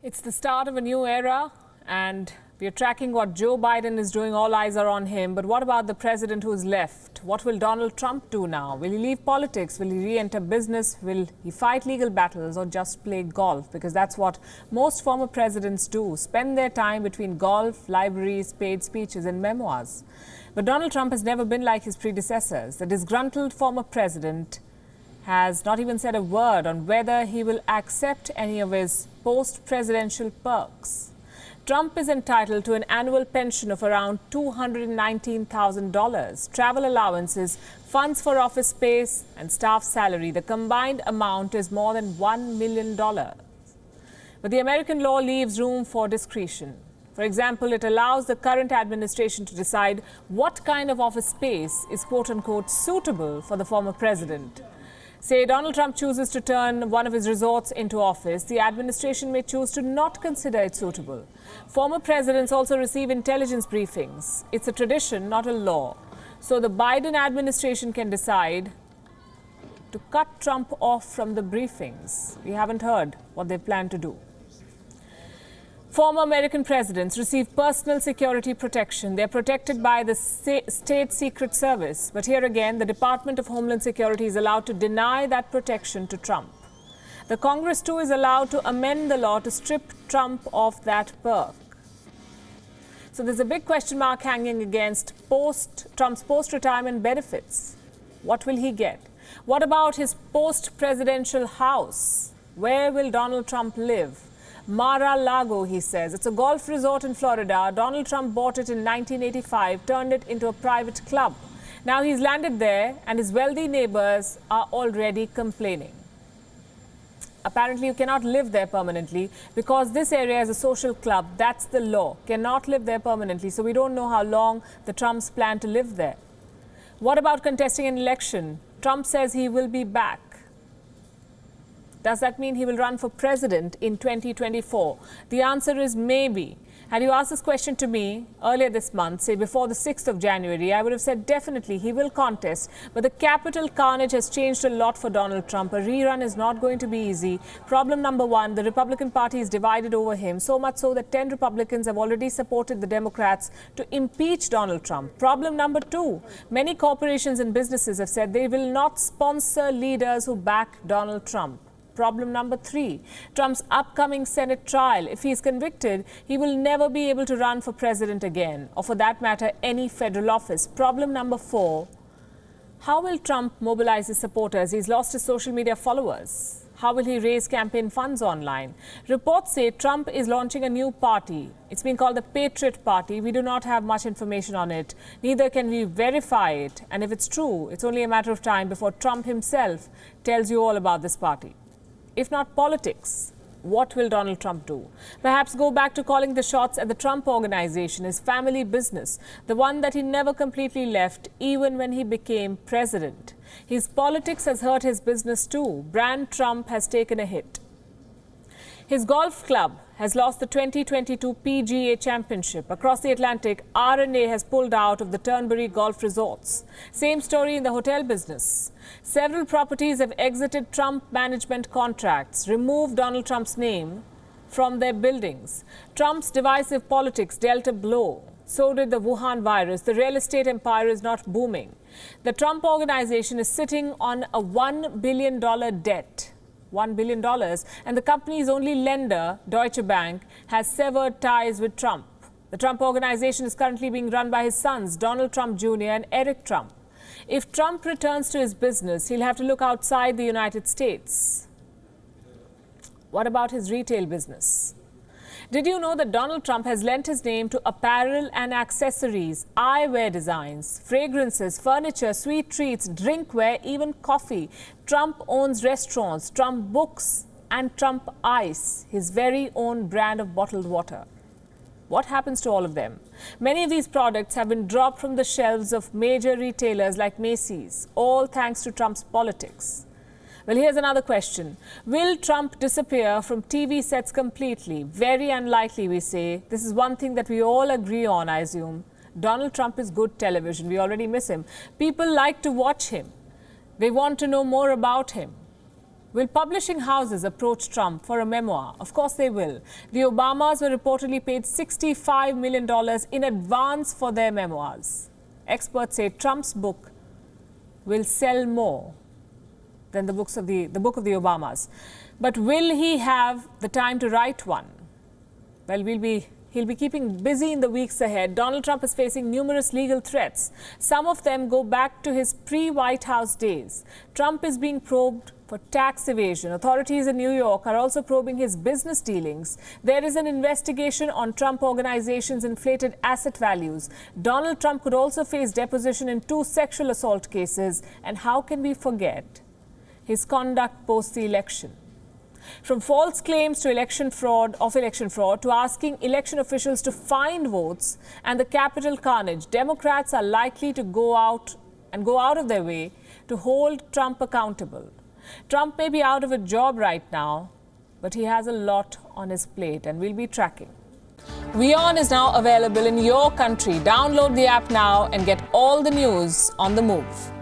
It's the start of a new era, and we are tracking what Joe Biden is doing. All eyes are on him. But what about the president who's left? What will Donald Trump do now? Will he leave politics? Will he re-enter business? Will he fight legal battles or just play golf? Because that's what most former presidents do, spend their time between golf, libraries, paid speeches and memoirs. But Donald Trump has never been like his predecessors. The disgruntled former president has not even said a word on whether he will accept any of his post-presidential perks. Trump is entitled to an annual pension of around $219,000, travel allowances, funds for office space and staff salary. The combined amount is more than $1 million. But the American law leaves room for discretion. For example, it allows the current administration to decide what kind of office space is quote-unquote suitable for the former president. Say Donald Trump chooses to turn one of his resorts into office, the administration may choose to not consider it suitable. Former presidents also receive intelligence briefings. It's a tradition, not a law. So the Biden administration can decide to cut Trump off from the briefings. We haven't heard what they plan to do. Former American presidents receive personal security protection. They're protected by the State Secret Service. But here again, the Department of Homeland Security is allowed to deny that protection to Trump. The Congress, too, is allowed to amend the law to strip Trump of that perk. So there's a big question mark hanging against Trump's post-retirement benefits. What will he get? What about his post-presidential house? Where will Donald Trump live? Mar-a-Lago, he says. It's a golf resort in Florida. Donald Trump bought it in 1985, turned it into a private club. Now he's landed there and his wealthy neighbors are already complaining. Apparently, you cannot live there permanently because this area is a social club. That's the law. Cannot live there permanently. So we don't know how long the Trumps plan to live there. What about contesting an election? Trump says he will be back. Does that mean he will run for president in 2024? The answer is maybe. Had you asked this question to me earlier this month, say before the 6th of January, I would have said definitely he will contest. But the capital carnage has changed a lot for Donald Trump. A rerun is not going to be easy. Problem number one, the Republican Party is divided over him, so much so that 10 Republicans have already supported the Democrats to impeach Donald Trump. Problem number two, many corporations and businesses have said they will not sponsor leaders who back Donald Trump. Problem number three, Trump's upcoming Senate trial. If he is convicted, he will never be able to run for president again, or for that matter, any federal office. Problem number four, how will Trump mobilize his supporters? He's lost his social media followers. How will he raise campaign funds online? Reports say Trump is launching a new party. It's being called the Patriot Party. We do not have much information on it. Neither can we verify it. And if it's true, it's only a matter of time before Trump himself tells you all about this party. If not politics, what will Donald Trump do? Perhaps go back to calling the shots at the Trump Organization, his family business, the one that he never completely left, even when he became president. His politics has hurt his business too. Brand Trump has taken a hit. His golf club has lost the 2022 PGA Championship. Across the Atlantic, R&A has pulled out of the Turnberry Golf Resorts. Same story in the hotel business. Several properties have exited Trump management contracts, removed Donald Trump's name from their buildings. Trump's divisive politics dealt a blow. So did the Wuhan virus. The real estate empire is not booming. The Trump Organization is sitting on a $1 billion debt. $1 billion, and the company's only lender, Deutsche Bank, has severed ties with Trump. The Trump Organization is currently being run by his sons, Donald Trump Jr. and Eric Trump. If Trump returns to his business, he'll have to look outside the United States. What about his retail business? Did you know that Donald Trump has lent his name to apparel and accessories, eyewear designs, fragrances, furniture, sweet treats, drinkware, even coffee? Trump owns restaurants, Trump Books and Trump Ice, his very own brand of bottled water. What happens to all of them? Many of these products have been dropped from the shelves of major retailers like Macy's, all thanks to Trump's politics. Well, here's another question. Will Trump disappear from TV sets completely? Very unlikely, we say. This is one thing that we all agree on, I assume. Donald Trump is good television. We already miss him. People like to watch him. They want to know more about him. Will publishing houses approach Trump for a memoir? Of course they will. The Obamas were reportedly paid $65 million in advance for their memoirs. Experts say Trump's book will sell more than the book of the Obamas. But will he have the time to write one? Well, he'll be keeping busy in the weeks ahead. Donald Trump is facing numerous legal threats. Some of them go back to his pre-White House days. Trump is being probed for tax evasion. Authorities in New York are also probing his business dealings. There is an investigation on Trump Organization's inflated asset values. Donald Trump could also face deposition in 2 sexual assault cases. And how can we forget his conduct post the election? From false claims to election fraud to asking election officials to find votes and the Capitol carnage, Democrats are likely to go out of their way to hold Trump accountable. Trump may be out of a job right now, but he has a lot on his plate and we'll be tracking. WION is now available in your country. Download the app now and get all the news on the move.